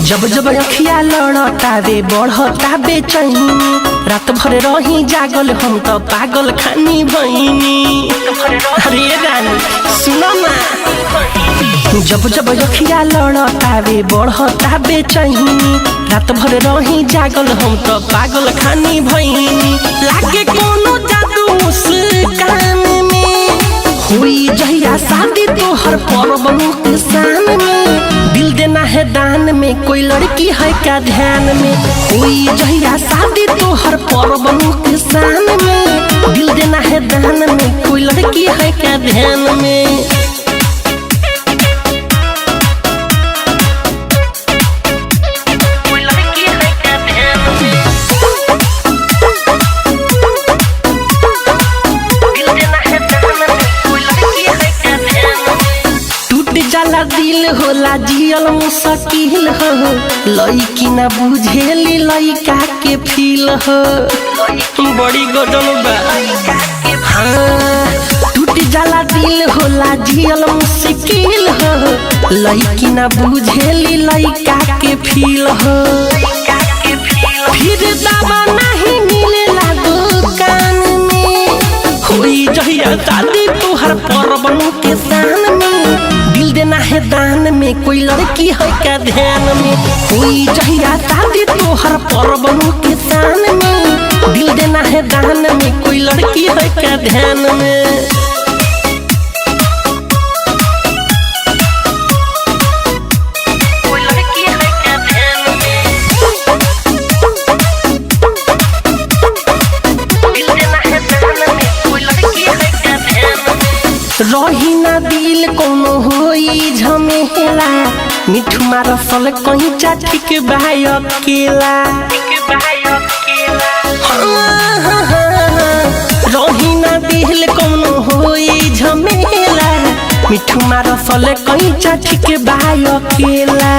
जब जब अखिया लड़तावे बढ़ता बेचैनी रात भर रही जागल हम तो पागल खानी भईनी। अरे रानी सुनो ना, जब जब अखिया लड़तावे बढ़ता बेचैनी रात भर रही जागल हम तो पागल खानी भईनी। लागे कोनो जादू मुस्कान में हुई जहिया शादी तोहर परबनू के शान में। दिल देना है दान में कोई लड़की है क्या ध्यान में। हुई जहिया शादी तोहर परबनू के शान में। दिल देना है दान में कोई लड़की है क्या ध्यान में। जाला दिल होला जियल मुश्किल हो, लड़की ना बुझेली लड़का के फील हो। बड़ी गजल बा हाँ, टूट जाला दिल होला जियल मुश्किल हो, लड़की ना बुझेली लड़का के फील हो। फिर दवा नहीं मिलेला दुकान में हुई जहिया शादी तोहर परबनू के शान में। दिल देना है दान में कोई लड़की है क्या ध्यान में। हुई जहिया शादी तोहर परबनू के शान में। दिल देना है दान में कोई लड़की है क्या ध्यान में। रही ना दिल कोनो होई झमेला, मिठू मारसल कहीं चाठी के भाई अकेला। रही ना दिल कोनो होई झमेला, मिठू मारसल कहीं चाठी के भाई अकेला।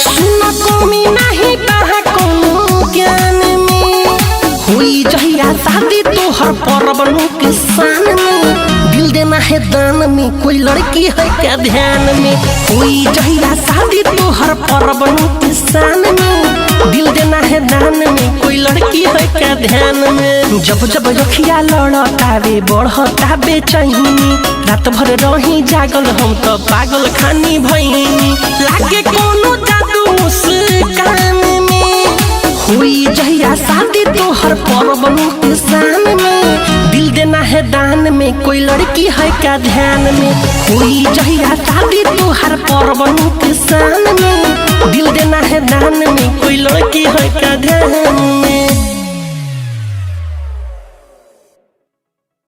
सुन कमी नहीं कहा कोनो ज्ञान में, हुई जहिया शादी तोहर परबनू के शान में। दिल देना है दान में कोई लड़की है क्या ध्यान में। हुई जहिया शादी तोहर परबनू के शान में। दिल देना है दान में कोई लड़की है क्या ध्यान में। जब जब अखिया लड़तावे बढ़ता बेचैनी रात भर रही जागल हम तो पागल खानी भईनी। लागे कोनो जादू मुस्कान में हुई जहिया शादी तोहर परबनू के शान में। दिल देना है दान में कोई लड़की है क्या ध्यान में। हुई जहिया शादी तोहर परबनू के शान में। दिल देना है दान में कोई लड़की है क्या ध्यान में।